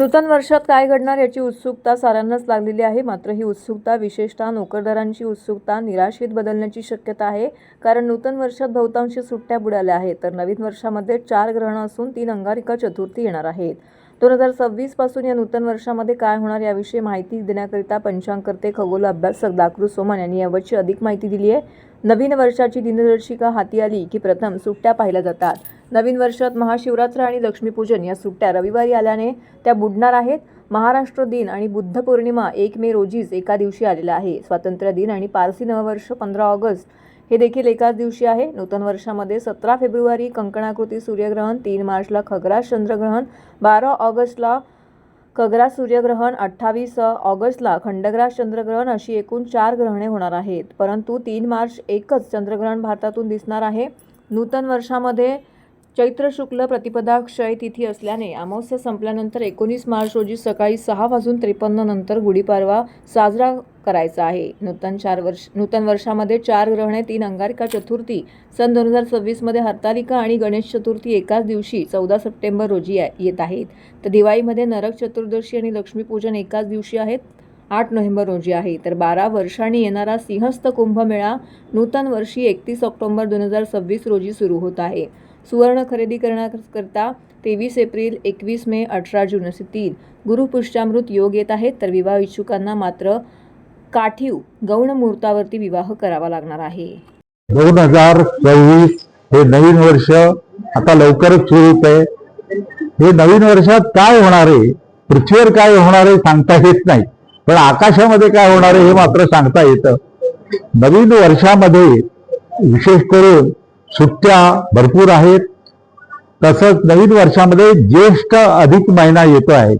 नूतन वर्षात काय घडणार याची उत्सुकता साऱ्यांनाच लागलेली आहे. मात्र ही उत्सुकता विशेषतः नोकरदारांची उत्सुकता निराशेत बदलण्याची शक्यता आहे. कारण नूतन वर्षात बहुतांशी सुट्ट्या बुडाल्या आहेत, तर नवीन वर्षामध्ये 4 ग्रहणं असून 3 अंगारिका चतुर्थी येणार आहेत. 2026 पासून या नूतन वर्षामध्ये काय होणार याविषयी माहिती देण्याकरिता पंचांगकर्ते खगोल अभ्यासक दाकृ सोमन यांनी यावरची अधिक माहिती दिली आहे. नवीन वर्षाची दिनदर्शिका हाती आली की प्रथम सुट्ट्या पाहिल्या जातात. नवीन वर्षात महाशिवरात्र आणि लक्ष्मीपूजन या सुट्ट्या रविवारी आल्याने त्या बुडणार आहेत. महाराष्ट्र दिन आणि बुद्ध पौर्णिमा 1 मे रोजीच एका दिवशी आलेला आहे. स्वातंत्र्य दिन आणि पारसी नववर्ष 15 ऑगस्ट हे देखील एकाच दिवशी आहे. नूतन वर्षामध्ये 17 फेब्रुवारी कंकणाकृती सूर्यग्रहण, 3 मार्चला खग्रास चंद्रग्रहण, 12 ऑगस्टला खग्रास सूर्यग्रहण, 28 ऑगस्टला खंडग्रास चंद्रग्रहण अशी एकूण 4 ग्रहणे होणार आहेत. परंतु 3 मार्च एकच चंद्रग्रहण भारतातून दिसणार आहे. नूतन वर्षामध्ये चैत्र शुक्ल प्रतिपदा क्षय तिथी असल्याने अमावस्या संपल्यानंतर 19 मार्च रोजी सकाळी 6:53 नंतर गुढीपाडवा साजरा करायचा आहे. नूतन वर्षामध्ये 4 ग्रहणे, 3 अंगारिका चतुर्थी सन 2026 मध्ये हरतालिका आणि गणेश चतुर्थी एकाच दिवशी 14 सप्टेंबर रोजी येत आहेत. तर दिवाळीमध्ये नरक चतुर्दशी आणि लक्ष्मीपूजन एकाच दिवशी आहेत, 8 नोव्हेंबर रोजी आहे. तर 12 वर्षांनी येणारा सिंहस्थ कुंभमेळा नूतन वर्षी 31 ऑक्टोबर 2026 रोजी सुरू होत आहे. सुवर्ण खरेदी करण्याकरता 23 एप्रिल, 21 मे, 18 जून असे 3 गुरुपुष्यामृत योग येत आहेत. तर विवाह इच्छुकांना मात्र काठीव गौण मुहूर्तावरती विवाह करावा लागणार आहे. 2024 हे नवीन वर्ष आता लवकरच सुरू होत आहे. हे नवीन वर्षात काय होणार आहे, पृथ्वीवर काय होणार आहे सांगता येत नाही, पण आकाशामध्ये काय होणार आहे हे मात्र सांगता येतं. नवीन वर्षामध्ये विशेष करून सुट्ट्या भरपूर आहेत. तसंच नवीन वर्षामध्ये ज्येष्ठ अधिक महिना येतो आहे,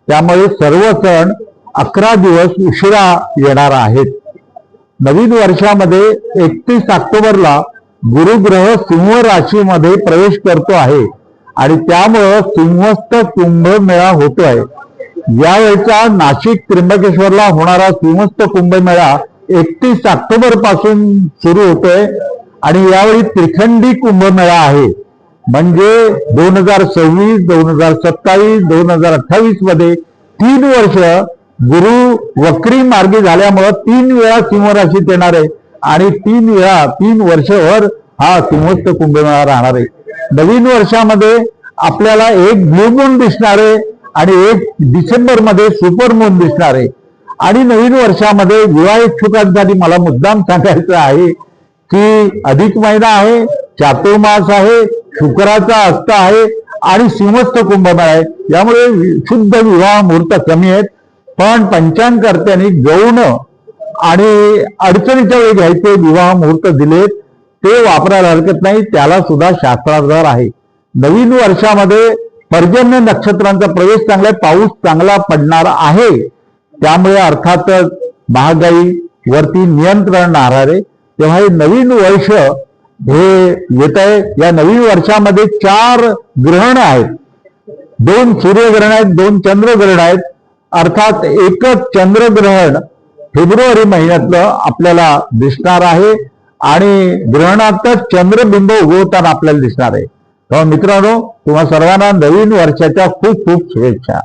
त्यामुळे सर्व सण 11 दिवस उशिरा येणार आहेत. नवीन वर्षामध्ये 31 ऑक्टोबरला गुरुग्रह सिंह राशीमध्ये प्रवेश करतो आहे आणि त्यामुळं सिंहस्थ कुंभमेळा होतो आहे. यावेळचा नाशिक त्र्यंबकेश्वरला होणारा सिंहस्थ कुंभमेळा 31 ऑक्टोबर पासून सुरू होतोय आणि यावेळी त्रिखंडी कुंभमेळा आहे. म्हणजे 2026, 2027, 2028 मध्ये 3 वर्ष गुरु वक्री मार्गी झाल्यामुळं 3 वेळा सिंह राशीत येणार आहे आणि 3 वर्षभर हा सिंहस्थ कुंभमेळा राहणार आहे. नवीन वर्षामध्ये आपल्याला एक ब्लू मून दिसणार आहे आणि 1 डिसेंबर मध्ये सुपर मून दिसणार आहे. आणि नवीन वर्षामध्ये विवाह इच्छुकांसाठी मला मुद्दाम सांगायचं आहे की अधिक महिना आहे, चातुर्मास आहे, शुक्राचा हस्त आहे आणि सिंहस्थ कुंभमेळा आहे. यामुळे शुद्ध विवाह मुहूर्त कमी आहेत. पण पंचांगकर्त्यांनी गौण आणि अडचणीच्या वेळी घ्यायचे विवाह मुहूर्त दिलेत, ते वापरायला हरकत नाही, त्याला सुद्धा शास्त्राधार आहे. नवीन वर्षामध्ये पर्जन्य नक्षत्रांचा प्रवेश चांगला आहे, पाऊस चांगला पडणार आहे, त्यामुळे अर्थातच महागाईवरती नियंत्रण राहणार आहे. तेव्हा हे नवीन वर्ष हे येत आहे. या नवीन वर्षामध्ये 4 ग्रहण आहेत, 2 सूर्यग्रहण आहेत, 2 चंद्रग्रहण आहेत. अर्थात एकच चंद्रग्रहण फेब्रुवारी महिन्यातलं आपल्याला दिसणार आहे आणि ग्रहणातच चंद्रबिंब उगवताना आपल्याला दिसणार आहे. तेव्हा मित्रांनो, तुम्हा सर्वांना नवीन वर्षाच्या खूप खूप शुभेच्छा.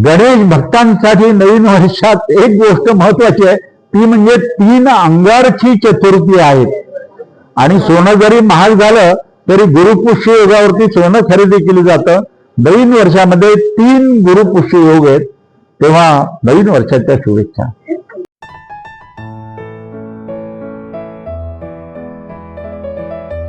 गणेश भक्तांसाठी नवीन वर्षात एक गोष्ट महत्वाची आहे, ती म्हणजे 3 अंगारकी चतुर्थी आहेत. आणि सोनं जरी महाग झालं तरी गुरुपुष्य योगावरती सोनं खरेदी केली जातं. नवीन वर्षामध्ये 3 गुरुपुष्य योग आहेत. तेव्हा नवीन वर्षाच्या शुभेच्छा.